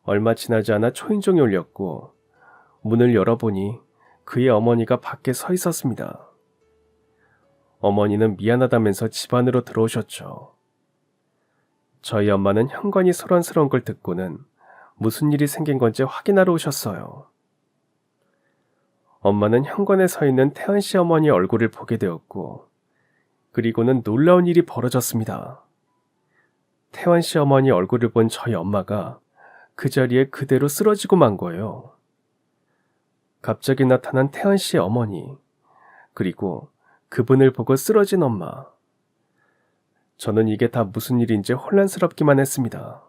얼마 지나지 않아 초인종이 울렸고 문을 열어보니 그의 어머니가 밖에 서 있었습니다. 어머니는 미안하다면서 집 안으로 들어오셨죠. 저희 엄마는 현관이 소란스러운 걸 듣고는 무슨 일이 생긴 건지 확인하러 오셨어요. 엄마는 현관에 서 있는 태연 씨 어머니 얼굴을 보게 되었고 그리고는 놀라운 일이 벌어졌습니다. 태연 씨 어머니 얼굴을 본 저희 엄마가 그 자리에 그대로 쓰러지고 만 거예요. 갑자기 나타난 태연 씨 어머니, 그리고 그분을 보고 쓰러진 엄마. 저는 이게 다 무슨 일인지 혼란스럽기만 했습니다.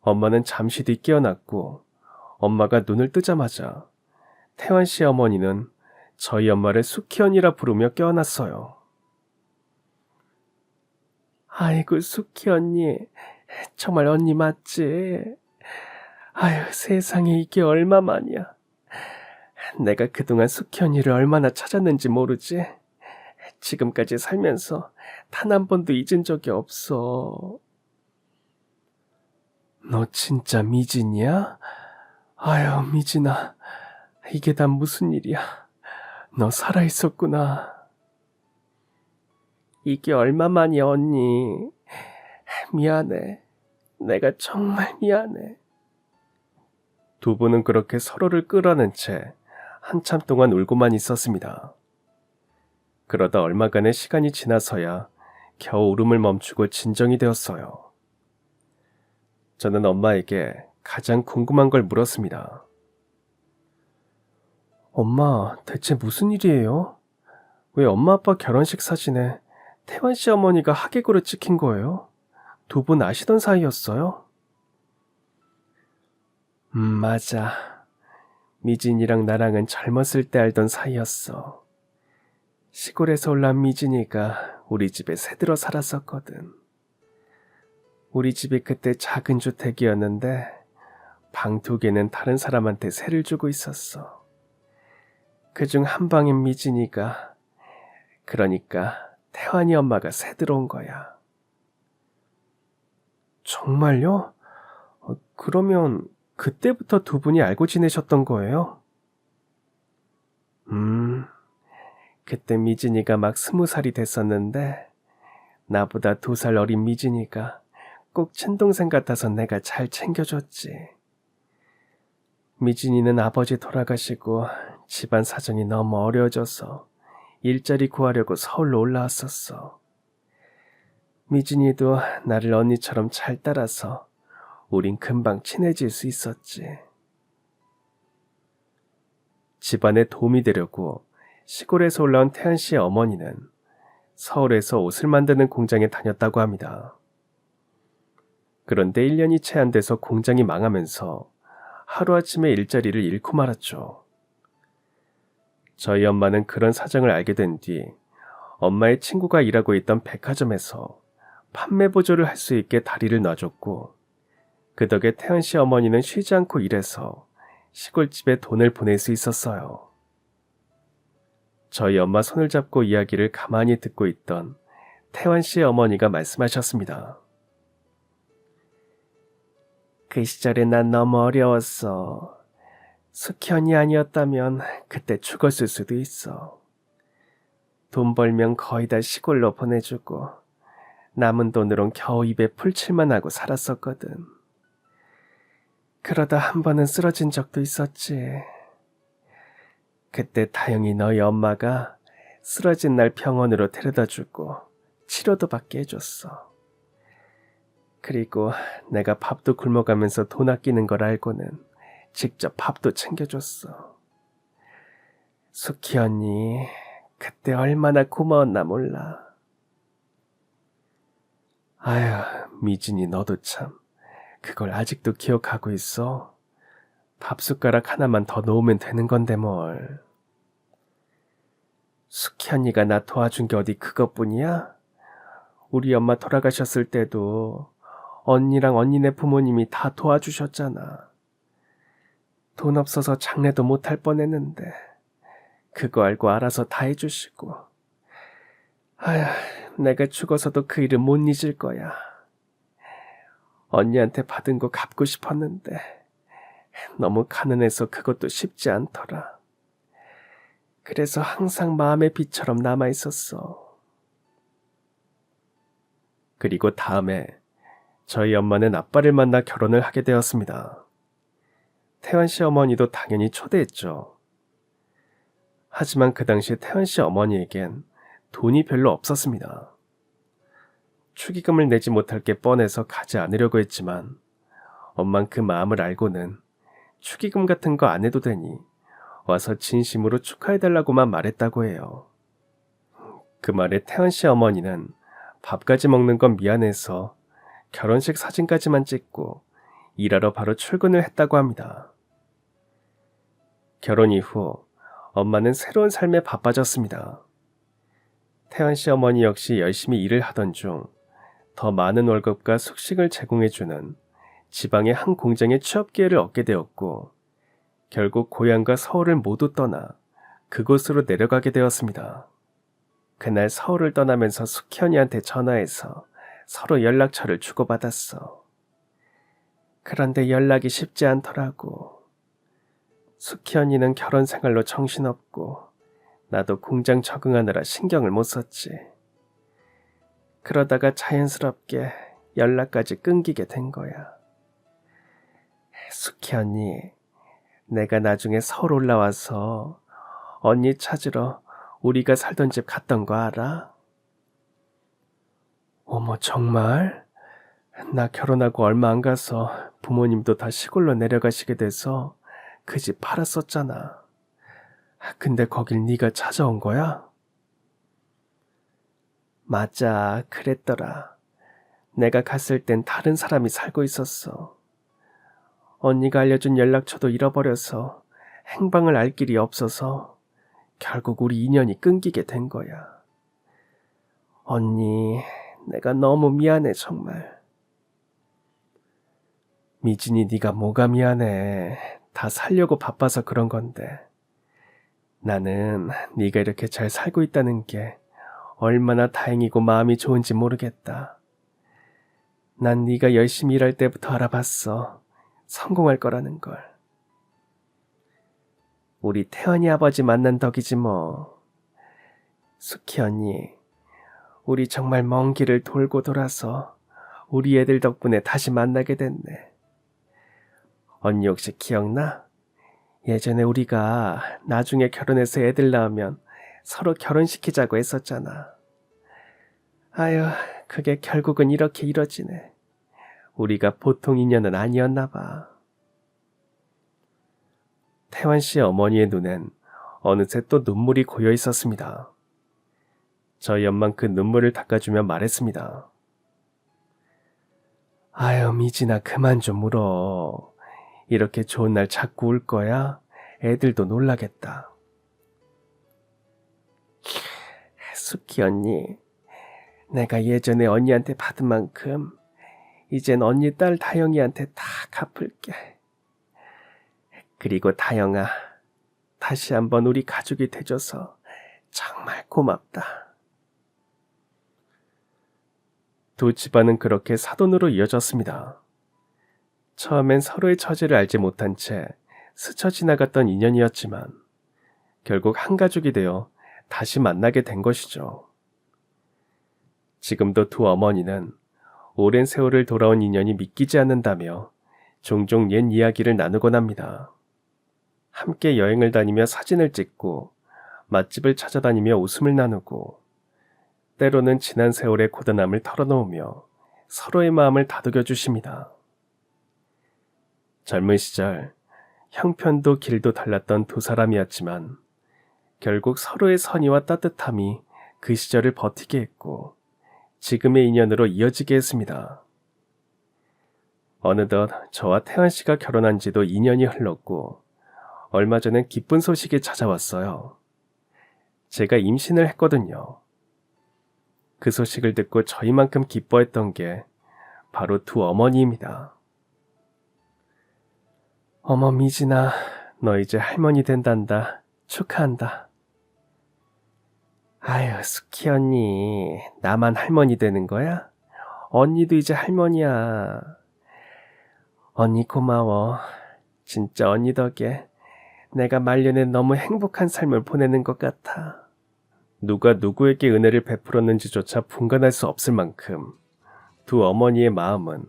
엄마는 잠시 뒤 깨어났고 엄마가 눈을 뜨자마자 태환 씨 어머니는 저희 엄마를 수키 언니라 부르며 깨어났어요. 아이고 수키 언니, 정말 언니 맞지? 아유 세상에 이게 얼마만이야. 내가 그동안 수키 언니를 얼마나 찾았는지 모르지? 지금까지 살면서 단 한 번도 잊은 적이 없어. 너 진짜 미진이야? 아유 미진아, 이게 다 무슨 일이야. 너 살아있었구나. 이게 얼마만이야 언니. 미안해. 내가 정말 미안해. 두 분은 그렇게 서로를 끌어안은 채 한참 동안 울고만 있었습니다. 그러다 얼마간의 시간이 지나서야 겨우 울음을 멈추고 진정이 되었어요. 저는 엄마에게 가장 궁금한 걸 물었습니다. 엄마, 대체 무슨 일이에요? 왜 엄마 아빠 결혼식 사진에 태환 씨 어머니가 하객으로 찍힌 거예요? 두 분 아시던 사이였어요? 맞아. 미진이랑 나랑은 젊었을 때 알던 사이였어. 시골에서 올라온 미진이가 우리 집에 새들어 살았었거든. 우리 집이 그때 작은 주택이었는데 방 두 개는 다른 사람한테 세를 주고 있었어. 그중 한 방인 미진이가, 그러니까 태환이 엄마가 새 들어온 거야. 정말요? 그러면 그때부터 두 분이 알고 지내셨던 거예요? 그때 미진이가 막 20살이 됐었는데 나보다 2살 어린 미진이가 꼭 친동생 같아서 내가 잘 챙겨줬지. 미진이는 아버지 돌아가시고 집안 사정이 너무 어려워져서 일자리 구하려고 서울로 올라왔었어. 미진이도 나를 언니처럼 잘 따라서 우린 금방 친해질 수 있었지. 집안에 도움이 되려고 시골에서 올라온 태연 씨의 어머니는 서울에서 옷을 만드는 공장에 다녔다고 합니다. 그런데 1년이 채 안 돼서 공장이 망하면서 하루아침에 일자리를 잃고 말았죠. 저희 엄마는 그런 사정을 알게 된 뒤 엄마의 친구가 일하고 있던 백화점에서 판매 보조를 할 수 있게 다리를 놔줬고 그 덕에 태연 씨 어머니는 쉬지 않고 일해서 시골집에 돈을 보낼 수 있었어요. 저희 엄마 손을 잡고 이야기를 가만히 듣고 있던 태환 씨의 어머니가 말씀하셨습니다. 그 시절에 난 너무 어려웠어. 숙현이 아니었다면 그때 죽었을 수도 있어. 돈 벌면 거의 다 시골로 보내주고 남은 돈으론 겨우 입에 풀칠만 하고 살았었거든. 그러다 한 번은 쓰러진 적도 있었지. 그때 다행히 너희 엄마가 쓰러진 날 병원으로 데려다주고 치료도 받게 해줬어. 그리고 내가 밥도 굶어가면서 돈 아끼는 걸 알고는 직접 밥도 챙겨줬어. 숙희 언니, 그때 얼마나 고마웠나 몰라. 아휴, 미진이 너도 참, 그걸 아직도 기억하고 있어? 밥 숟가락 하나만 더 놓으면 되는 건데 뭘. 숙희 언니가 나 도와준 게 어디 그것뿐이야? 우리 엄마 돌아가셨을 때도 언니랑 언니네 부모님이 다 도와주셨잖아. 돈 없어서 장례도 못할 뻔했는데 그거 알고 알아서 다 해주시고. 아휴, 내가 죽어서도 그 일은 못 잊을 거야. 언니한테 받은 거 갚고 싶었는데 너무 가난해서 그것도 쉽지 않더라. 그래서 항상 마음의 빛처럼 남아있었어. 그리고 다음에 저희 엄마는 아빠를 만나 결혼을 하게 되었습니다. 태환 씨 어머니도 당연히 초대했죠. 하지만 그 당시 태환 씨 어머니에겐 돈이 별로 없었습니다. 축의금을 내지 못할 게 뻔해서 가지 않으려고 했지만 엄만 그 마음을 알고는 축의금 같은 거 안 해도 되니 와서 진심으로 축하해달라고만 말했다고 해요. 그 말에 태환 씨 어머니는 밥까지 먹는 건 미안해서 결혼식 사진까지만 찍고 일하러 바로 출근을 했다고 합니다. 결혼 이후 엄마는 새로운 삶에 바빠졌습니다. 태환 씨 어머니 역시 열심히 일을 하던 중 더 많은 월급과 숙식을 제공해주는 지방의 한 공장에 취업 기회를 얻게 되었고 결국 고향과 서울을 모두 떠나 그곳으로 내려가게 되었습니다. 그날 서울을 떠나면서 숙현이한테 전화해서 서로 연락처를 주고받았어. 그런데 연락이 쉽지 않더라고. 숙현이는 결혼 생활로 정신없고 나도 공장 적응하느라 신경을 못 썼지. 그러다가 자연스럽게 연락까지 끊기게 된 거야. 숙현이, 내가 나중에 서울 올라와서 언니 찾으러 우리가 살던 집 갔던 거 알아? 어머, 정말? 나 결혼하고 얼마 안 가서 부모님도 다 시골로 내려가시게 돼서 그 집 팔았었잖아. 근데 거길 네가 찾아온 거야? 맞아, 그랬더라. 내가 갔을 땐 다른 사람이 살고 있었어. 언니가 알려준 연락처도 잃어버려서 행방을 알 길이 없어서 결국 우리 인연이 끊기게 된 거야. 언니, 내가 너무 미안해, 정말. 미진이 네가 뭐가 미안해. 다 살려고 바빠서 그런 건데. 나는 네가 이렇게 잘 살고 있다는 게 얼마나 다행이고 마음이 좋은지 모르겠다. 난 네가 열심히 일할 때부터 알아봤어. 성공할 거라는 걸. 우리 태연이 아버지 만난 덕이지 뭐. 수키 언니, 우리 정말 먼 길을 돌고 돌아서 우리 애들 덕분에 다시 만나게 됐네. 언니 혹시 기억나? 예전에 우리가 나중에 결혼해서 애들 낳으면 서로 결혼시키자고 했었잖아. 아유, 그게 결국은 이렇게 이뤄지네. 우리가 보통 인연은 아니었나 봐. 태환 씨의 어머니의 눈엔 어느새 또 눈물이 고여 있었습니다. 저희 엄만 그 눈물을 닦아주며 말했습니다. 아유, 미진아, 그만 좀 울어. 이렇게 좋은 날 자꾸 울 거야? 애들도 놀라겠다. 수키 언니, 내가 예전에 언니한테 받은 만큼 이젠 언니 딸 다영이한테 다 갚을게. 그리고 다영아, 다시 한번 우리 가족이 돼줘서 정말 고맙다. 두 집안은 그렇게 사돈으로 이어졌습니다. 처음엔 서로의 처지를 알지 못한 채 스쳐 지나갔던 인연이었지만 결국 한 가족이 되어 다시 만나게 된 것이죠. 지금도 두 어머니는 오랜 세월을 돌아온 인연이 믿기지 않는다며 종종 옛 이야기를 나누곤 합니다. 함께 여행을 다니며 사진을 찍고 맛집을 찾아다니며 웃음을 나누고 때로는 지난 세월의 고단함을 털어놓으며 서로의 마음을 다독여 주십니다. 젊은 시절 형편도 길도 달랐던 두 사람이었지만 결국 서로의 선의와 따뜻함이 그 시절을 버티게 했고 지금의 인연으로 이어지게 했습니다. 어느덧 저와 태환 씨가 결혼한 지도 2년이 흘렀고 얼마 전엔 기쁜 소식이 찾아왔어요. 제가 임신을 했거든요. 그 소식을 듣고 저희만큼 기뻐했던 게 바로 두 어머니입니다. 어머 미진아, 너 이제 할머니 된단다. 축하한다. 아유, 수키 언니, 나만 할머니 되는 거야? 언니도 이제 할머니야. 언니 고마워. 진짜 언니 덕에 내가 말년에 너무 행복한 삶을 보내는 것 같아. 누가 누구에게 은혜를 베풀었는지조차 분간할 수 없을 만큼 두 어머니의 마음은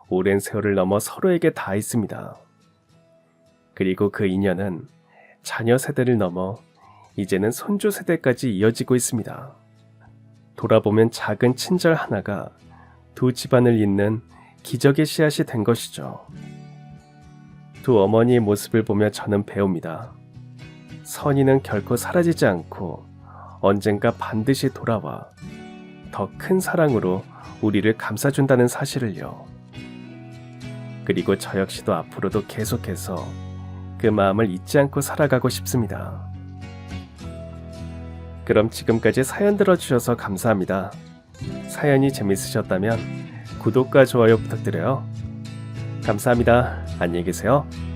오랜 세월을 넘어 서로에게 닿아 있습니다. 그리고 그 인연은 자녀 세대를 넘어 이제는 손주 세대까지 이어지고 있습니다. 돌아보면 작은 친절 하나가 두 집안을 잇는 기적의 씨앗이 된 것이죠. 두 어머니의 모습을 보며 저는 배웁니다. 선의는 결코 사라지지 않고 언젠가 반드시 돌아와 더 큰 사랑으로 우리를 감싸준다는 사실을요. 그리고 저 역시도 앞으로도 계속해서 그 마음을 잊지 않고 살아가고 싶습니다. 그럼 지금까지 사연 들어주셔서 감사합니다. 사연이 재밌으셨다면 구독과 좋아요 부탁드려요. 감사합니다. 안녕히 계세요.